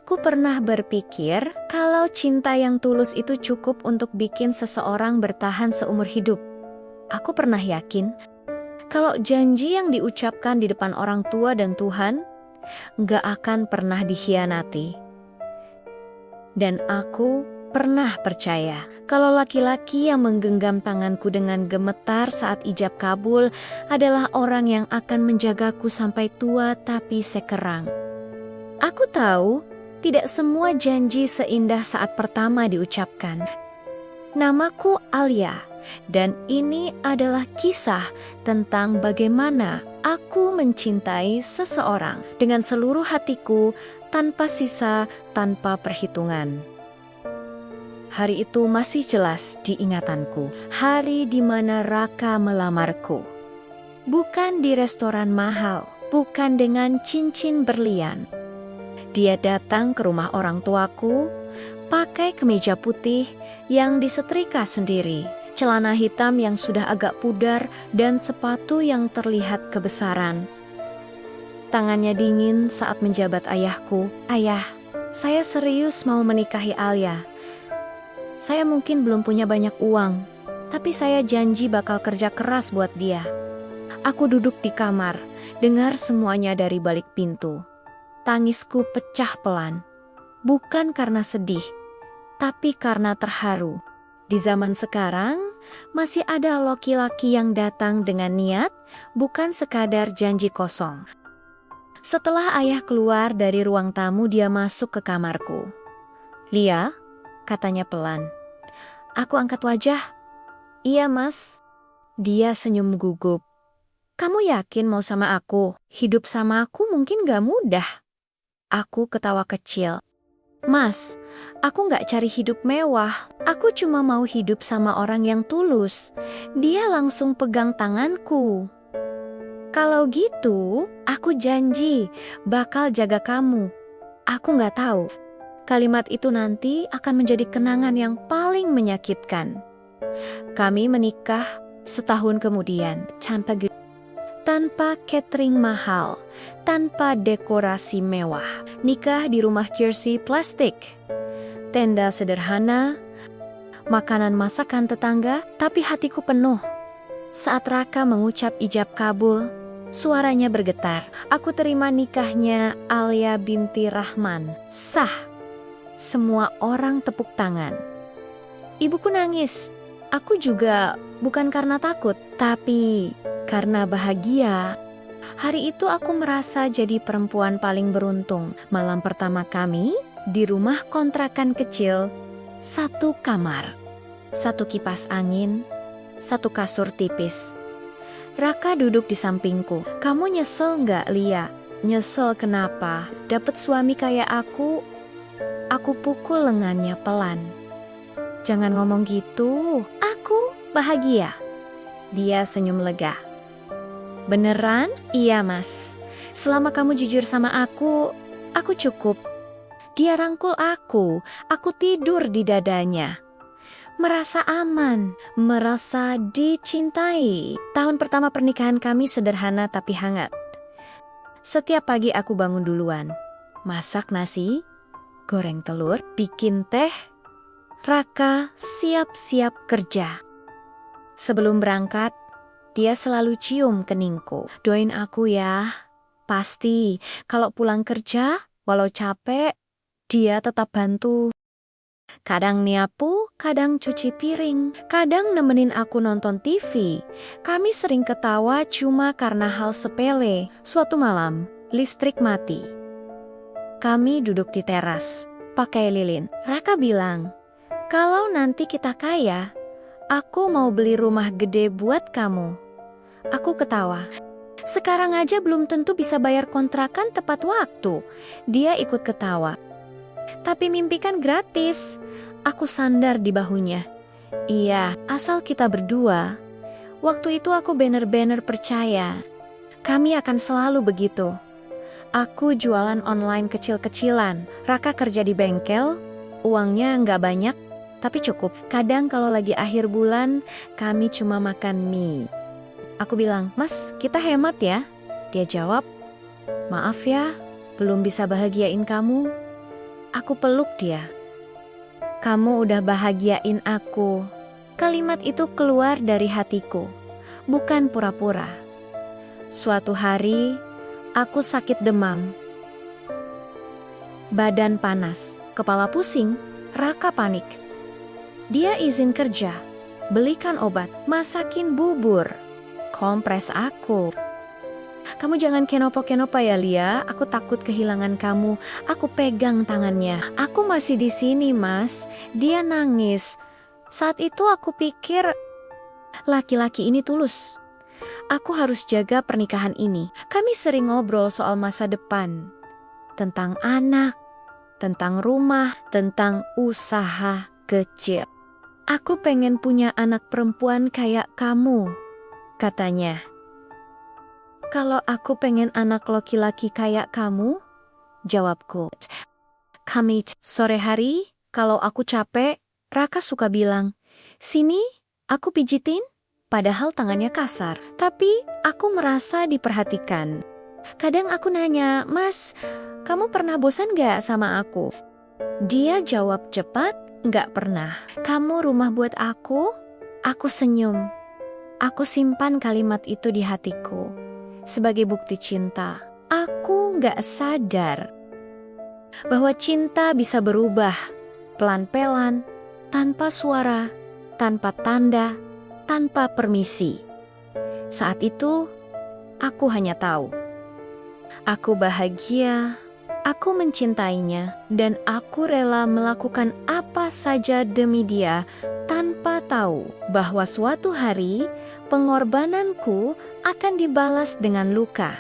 Aku pernah berpikir kalau cinta yang tulus itu cukup untuk bikin seseorang bertahan seumur hidup. Aku pernah yakin kalau janji yang diucapkan di depan orang tua dan Tuhan nggak akan pernah dikhianati. Dan aku pernah percaya kalau laki-laki yang menggenggam tanganku dengan gemetar saat ijab kabul adalah orang yang akan menjagaku sampai tua tapi sekerang. Aku tahu tidak semua janji seindah saat pertama diucapkan. Namaku Alia, dan ini adalah kisah tentang bagaimana aku mencintai seseorang dengan seluruh hatiku, tanpa sisa, tanpa perhitungan. Hari itu masih jelas di ingatanku, hari di mana Raka melamarku. Bukan di restoran mahal, bukan dengan cincin berlian. Dia datang ke rumah orang tuaku, pakai kemeja putih yang disetrika sendiri, celana hitam yang sudah agak pudar, dan sepatu yang terlihat kebesaran. Tangannya dingin saat menjabat ayahku. "Ayah, saya serius mau menikahi Alia. Saya mungkin belum punya banyak uang, tapi saya janji bakal kerja keras buat dia." Aku duduk di kamar, dengar semuanya dari balik pintu. Tangisku pecah pelan, bukan karena sedih, tapi karena terharu. Di zaman sekarang, masih ada laki-laki yang datang dengan niat, bukan sekadar janji kosong. Setelah ayah keluar dari ruang tamu, dia masuk ke kamarku. "Lia," katanya pelan. Aku angkat wajah. "Iya, Mas." Dia senyum gugup. "Kamu yakin mau sama aku? Hidup sama aku mungkin gak mudah." Aku ketawa kecil. "Mas, aku gak cari hidup mewah. Aku cuma mau hidup sama orang yang tulus." Dia langsung pegang tanganku. "Kalau gitu, aku janji bakal jaga kamu." Aku gak tahu, kalimat itu nanti akan menjadi kenangan yang paling menyakitkan. Kami menikah setahun kemudian, tanpa catering mahal, tanpa dekorasi mewah. Nikah di rumah kursi plastik, tenda sederhana, makanan masakan tetangga, tapi hatiku penuh. Saat Raka mengucap ijab kabul, suaranya bergetar. Aku terima nikahnya Alia binti Rahman. Sah. Semua orang tepuk tangan. Ibuku nangis. Aku juga bukan karena takut, tapi karena bahagia. Hari itu aku merasa jadi perempuan paling beruntung. Malam pertama kami di rumah kontrakan kecil, satu kamar, satu kipas angin, satu kasur tipis. Raka duduk di sampingku. "Kamu nyesel nggak, Lia?" "Nyesel kenapa? Dapat suami kayak aku." Aku pukul lengannya pelan. "Jangan ngomong gitu. Aku bahagia." Dia senyum lega. "Beneran?" "Iya, Mas. Selama kamu jujur sama aku cukup." Dia rangkul aku tidur di dadanya. Merasa aman, merasa dicintai. Tahun pertama pernikahan kami sederhana tapi hangat. Setiap pagi aku bangun duluan. Masak nasi, goreng telur, bikin teh. Raka siap-siap kerja. Sebelum berangkat, dia selalu cium keningku. "Doain aku ya." Pasti, kalau pulang kerja, walau capek, dia tetap bantu. Kadang nyapu, kadang cuci piring, kadang nemenin aku nonton TV. Kami sering ketawa cuma karena hal sepele. Suatu malam, listrik mati. Kami duduk di teras, pakai lilin. Raka bilang, "Kalau nanti kita kaya, aku mau beli rumah gede buat kamu." Aku ketawa. "Sekarang aja belum tentu bisa bayar kontrakan tepat waktu." Dia ikut ketawa. "Tapi mimpi kan gratis." Aku sandar di bahunya. "Iya, asal kita berdua." Waktu itu aku bener-bener percaya kami akan selalu begitu. Aku jualan online kecil-kecilan. Raka kerja di bengkel. Uangnya nggak banyak, tapi cukup. Kadang kalau lagi akhir bulan, kami cuma makan mie. Aku bilang, "Mas, kita hemat ya." Dia jawab, "Maaf ya, belum bisa bahagiain kamu." Aku peluk dia. Kamu udah bahagiain aku. Kalimat itu keluar dari hatiku, bukan pura-pura. Suatu hari, aku sakit demam. Badan panas, kepala pusing, Raka panik. Dia izin kerja, belikan obat, masakin bubur, kompres aku. Kamu jangan kenopo-kenopo ya Lia, aku takut kehilangan kamu. Aku pegang tangannya. Aku masih di sini Mas. Dia nangis. Saat itu aku pikir laki-laki ini tulus. Aku harus jaga pernikahan ini. Kami sering ngobrol soal masa depan. Tentang anak, tentang rumah, tentang usaha kecil. Aku pengen punya anak perempuan kayak kamu, katanya. Kalau aku pengen anak laki-laki kayak kamu, jawabku. Sore hari, kalau aku capek, Raka suka bilang, sini, aku pijitin. Padahal tangannya kasar, tapi aku merasa diperhatikan. Kadang aku nanya, Mas, kamu pernah bosan gak sama aku? Dia jawab cepat, gak pernah. Kamu rumah buat aku? Aku senyum. Aku simpan kalimat itu di hatiku. Sebagai bukti cinta, aku gak sadar bahwa cinta bisa berubah pelan-pelan, tanpa suara, tanpa tanda, tanpa permisi. Saat itu, aku hanya tahu. Aku bahagia, aku mencintainya, dan aku rela melakukan apa saja demi dia tanpa tahu bahwa suatu hari pengorbananku akan dibalas dengan luka.